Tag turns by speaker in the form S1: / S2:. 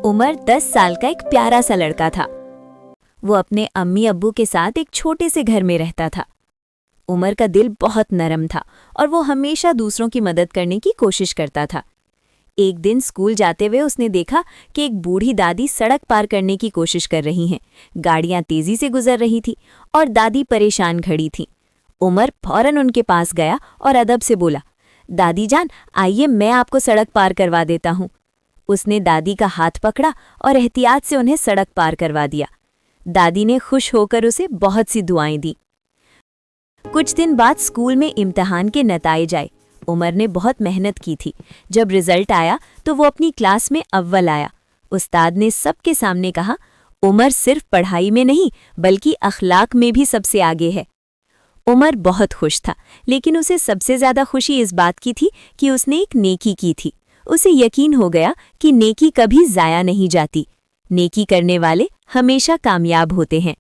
S1: उमर 10 साल का एक प्यारा सा लड़का था। वो अपने अम्मी अब्बू के साथ एक छोटे से घर में रहता था। उमर का दिल बहुत नरम था और वो हमेशा दूसरों की मदद करने की कोशिश करता था। एक दिन स्कूल जाते हुए उसने देखा कि एक बूढ़ी दादी सड़क पार करने की कोशिश कर रही हैं। गाड़ियां तेजी से गुजर रही थी और दादी परेशान खड़ी थी। उमर फौरन उनके पास गया और अदब से बोला, दादी जान, आइए मैं आपको सड़क पार करवा देता हूँ। उसने दादी का हाथ पकड़ा और एहतियात से उन्हें सड़क पार करवा दिया। दादी ने खुश होकर उसे बहुत सी दुआएं दी। कुछ दिन बाद स्कूल में इम्तिहान के नतीजे आए। उमर ने बहुत मेहनत की थी। जब रिजल्ट आया तो वो अपनी क्लास में अव्वल आया। उस्ताद ने सबके सामने कहा, उमर सिर्फ पढ़ाई में नहीं बल्कि अखलाक में भी सबसे आगे है। उमर बहुत खुश था, लेकिन उसे सबसे ज्यादा खुशी इस बात की थी कि उसने एक नेकी की थी। उसे यकीन हो गया कि नेकी कभी जाया नहीं जाती। नेकी करने वाले हमेशा कामयाब होते हैं।